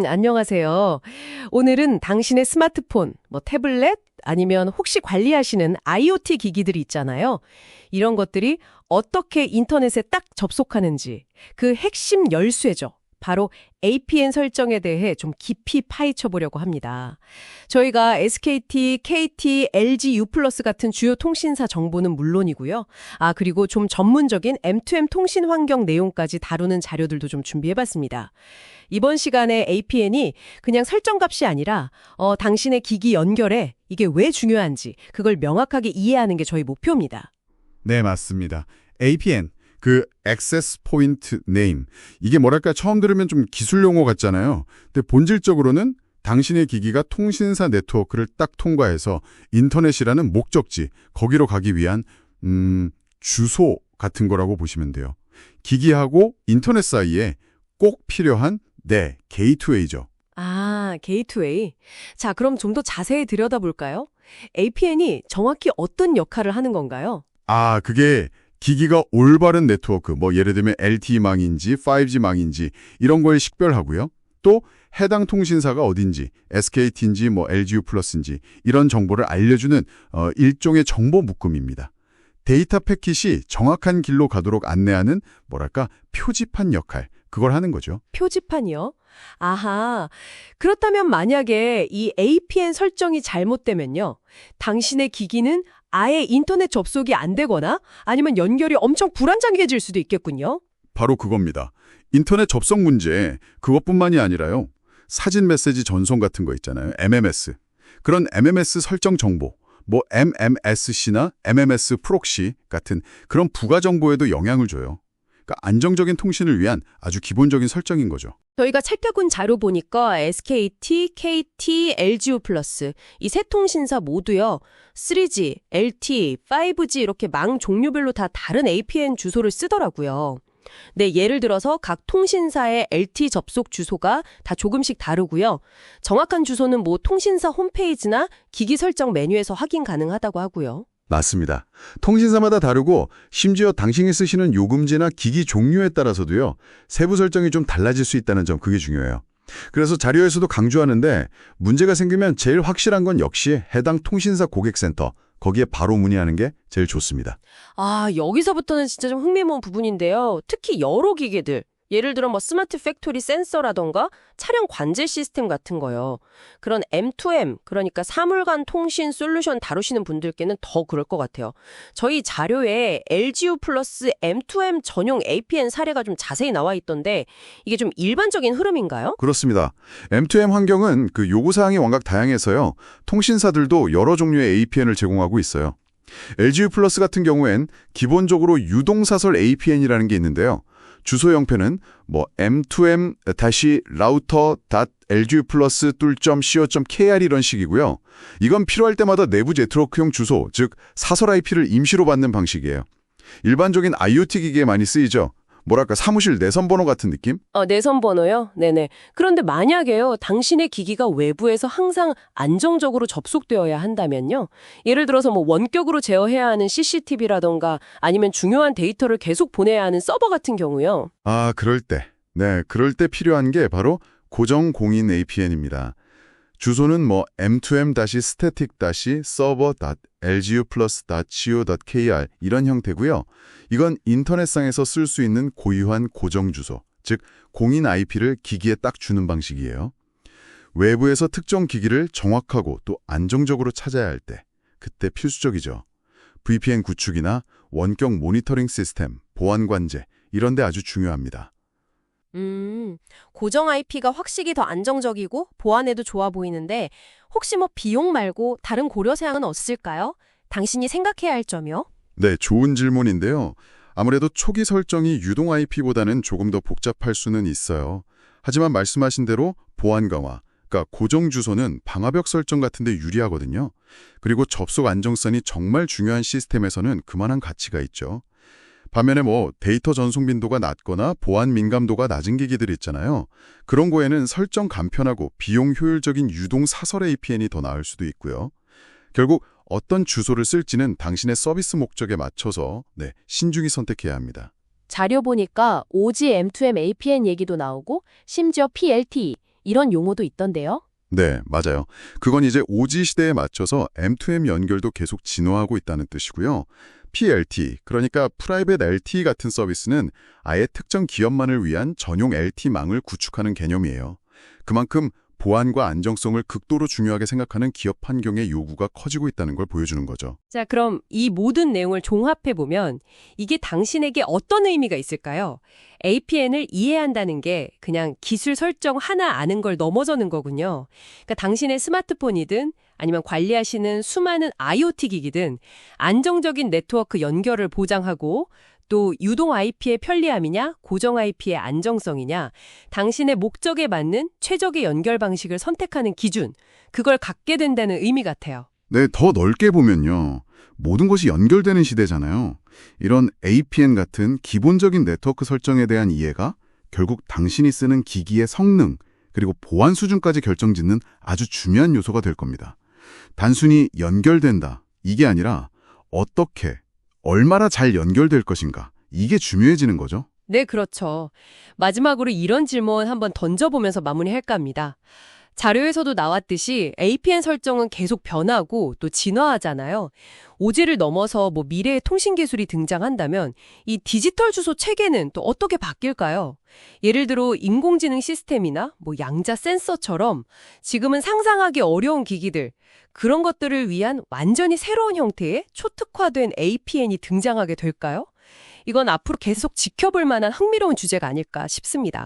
안녕하세요. 오늘은 당신의 스마트폰, 태블릿, 아니면 혹시 관리하시는 IoT 기기들이 있잖아요. 이런 것들이 어떻게 인터넷에 딱 접속하는지, 그 핵심 열쇠죠. 바로 APN 설정에 대해 좀 깊이 파헤쳐 보려고 합니다. 저희가 SKT, KT, LG U+ 같은 주요 통신사 정보는 물론이고요. 그리고 좀 전문적인 M2M 통신 환경 내용까지 다루는 자료들도 좀 준비해봤습니다. 이번 시간에 APN이 그냥 설정값이 아니라 당신의 기기 연결에 이게 왜 중요한지 그걸 명확하게 이해하는 게 저희 목표입니다. 네, 맞습니다. APN, Access Point Name. 이게 뭐랄까 처음 들으면 좀 기술 용어 같잖아요. 근데 본질적으로는 당신의 기기가 통신사 네트워크를 딱 통과해서 인터넷이라는 목적지, 거기로 가기 위한 주소 같은 거라고 보시면 돼요. 기기하고 인터넷 사이에 꼭 필요한 게이트웨이죠. 게이트웨이. 자, 그럼 좀 더 자세히 들여다볼까요? APN이 정확히 어떤 역할을 하는 건가요? 그게 기기가 올바른 네트워크, 예를 들면 LTE망인지 5G망인지 이런 걸 식별하고요. 또 해당 통신사가 어딘지, SKT인지 LG U+인지 이런 정보를 알려주는 일종의 정보 묶음입니다. 데이터 패킷이 정확한 길로 가도록 안내하는 표지판 역할, 그걸 하는 거죠. 표지판이요? 아하. 그렇다면 만약에 이 APN 설정이 잘못되면요. 당신의 기기는 아예 인터넷 접속이 안 되거나 아니면 연결이 엄청 불안정해질 수도 있겠군요. 바로 그겁니다. 인터넷 접속 문제, 그것뿐만이 아니라요. 사진 메시지 전송 같은 거 있잖아요. MMS. 그런 MMS 설정 정보, MMSC나 MMS 프록시 같은 그런 부가 정보에도 영향을 줘요. 그러니까 안정적인 통신을 위한 아주 기본적인 설정인 거죠. 저희가 살펴본 자료 보니까 SKT, KT, LG U+ 이 세 통신사 모두요. 3G, LTE, 5G 이렇게 망 종류별로 다 다른 APN 주소를 쓰더라고요. 네, 예를 들어서 각 통신사의 LTE 접속 주소가 다 조금씩 다르고요. 정확한 주소는 통신사 홈페이지나 기기 설정 메뉴에서 확인 가능하다고 하고요. 맞습니다. 통신사마다 다르고 심지어 당신이 쓰시는 요금제나 기기 종류에 따라서도요. 세부 설정이 좀 달라질 수 있다는 점, 그게 중요해요. 그래서 자료에서도 강조하는데 문제가 생기면 제일 확실한 건 역시 해당 통신사 고객센터, 거기에 바로 문의하는 게 제일 좋습니다. 여기서부터는 진짜 좀 흥미로운 부분인데요. 특히 여러 기기들. 예를 들어 스마트 팩토리 센서라던가 차량 관제 시스템 같은 거요. 그런 M2M, 그러니까 사물간 통신 솔루션 다루시는 분들께는 더 그럴 것 같아요. 저희 자료에 LG U+ M2M 전용 APN 사례가 좀 자세히 나와 있던데 이게 좀 일반적인 흐름인가요? 그렇습니다. M2M 환경은 요구사항이 워낙 다양해서요. 통신사들도 여러 종류의 APN을 제공하고 있어요. LG U+ 같은 경우엔 기본적으로 유동사설 APN이라는 게 있는데요. 주소 형태는 m2m-router.lgu+뚫.co.kr 이런 식이고요. 이건 필요할 때마다 내부 네트워크용 주소, 즉 사설 IP를 임시로 받는 방식이에요. 일반적인 IoT 기기에 많이 쓰이죠. 사무실 내선 번호 같은 느낌? 내선 번호요? 네네. 그런데 만약에요, 당신의 기기가 외부에서 항상 안정적으로 접속되어야 한다면요. 예를 들어서 원격으로 제어해야 하는 CCTV라던가 아니면 중요한 데이터를 계속 보내야 하는 서버 같은 경우요. 그럴 때. 네, 그럴 때 필요한 게 바로 고정 공인 APN입니다. 주소는 m2m-static-server.lgu+.co.kr 이런 형태고요. 이건 인터넷상에서 쓸 수 있는 고유한 고정 주소, 즉 공인 IP를 기기에 딱 주는 방식이에요. 외부에서 특정 기기를 정확하고 또 안정적으로 찾아야 할 때, 그때 필수적이죠. VPN 구축이나 원격 모니터링 시스템, 보안 관제 이런 데 아주 중요합니다. 고정 IP가 확실히 더 안정적이고 보안에도 좋아 보이는데 혹시 비용 말고 다른 고려 사항은 없을까요? 당신이 생각해야 할 점이요? 네, 좋은 질문인데요. 아무래도 초기 설정이 유동 IP보다는 조금 더 복잡할 수는 있어요. 하지만 말씀하신 대로 보안 강화, 그러니까 고정 주소는 방화벽 설정 같은 데 유리하거든요. 그리고 접속 안정성이 정말 중요한 시스템에서는 그만한 가치가 있죠. 반면에 데이터 전송 빈도가 낮거나 보안 민감도가 낮은 기기들 있잖아요. 그런 거에는 설정 간편하고 비용 효율적인 유동 사설 APN이 더 나을 수도 있고요. 결국 어떤 주소를 쓸지는 당신의 서비스 목적에 맞춰서 신중히 선택해야 합니다. 자료 보니까 5G M2M APN 얘기도 나오고 심지어 PLTE, 이런 용어도 있던데요. 네, 맞아요. 그건 이제 오지 시대에 맞춰서 M2M 연결도 계속 진화하고 있다는 뜻이고요. PLT, 그러니까 프라이빗 LTE 같은 서비스는 아예 특정 기업만을 위한 전용 LTE망을 구축하는 개념이에요. 그만큼 보안과 안정성을 극도로 중요하게 생각하는 기업 환경의 요구가 커지고 있다는 걸 보여주는 거죠. 자, 그럼 이 모든 내용을 종합해보면 이게 당신에게 어떤 의미가 있을까요? APN을 이해한다는 게 그냥 기술 설정 하나 아는 걸 넘어서는 거군요. 그러니까 당신의 스마트폰이든 아니면 관리하시는 수많은 IoT 기기든 안정적인 네트워크 연결을 보장하고 또 유동 IP의 편리함이냐, 고정 IP의 안정성이냐, 당신의 목적에 맞는 최적의 연결 방식을 선택하는 기준, 그걸 갖게 된다는 의미 같아요. 네, 더 넓게 보면요. 모든 것이 연결되는 시대잖아요. 이런 APN 같은 기본적인 네트워크 설정에 대한 이해가 결국 당신이 쓰는 기기의 성능, 그리고 보안 수준까지 결정짓는 아주 중요한 요소가 될 겁니다. 단순히 연결된다, 이게 아니라 어떻게, 얼마나 잘 연결될 것인가, 이게 중요해지는 거죠. 네, 그렇죠. 마지막으로 이런 질문 한번 던져보면서 마무리할까 합니다. 자료에서도 나왔듯이 APN 설정은 계속 변하고 또 진화하잖아요. 오지를 넘어서 미래의 통신 기술이 등장한다면 이 디지털 주소 체계는 또 어떻게 바뀔까요? 예를 들어 인공지능 시스템이나 양자 센서처럼 지금은 상상하기 어려운 기기들, 그런 것들을 위한 완전히 새로운 형태의 초특화된 APN이 등장하게 될까요? 이건 앞으로 계속 지켜볼 만한 흥미로운 주제가 아닐까 싶습니다.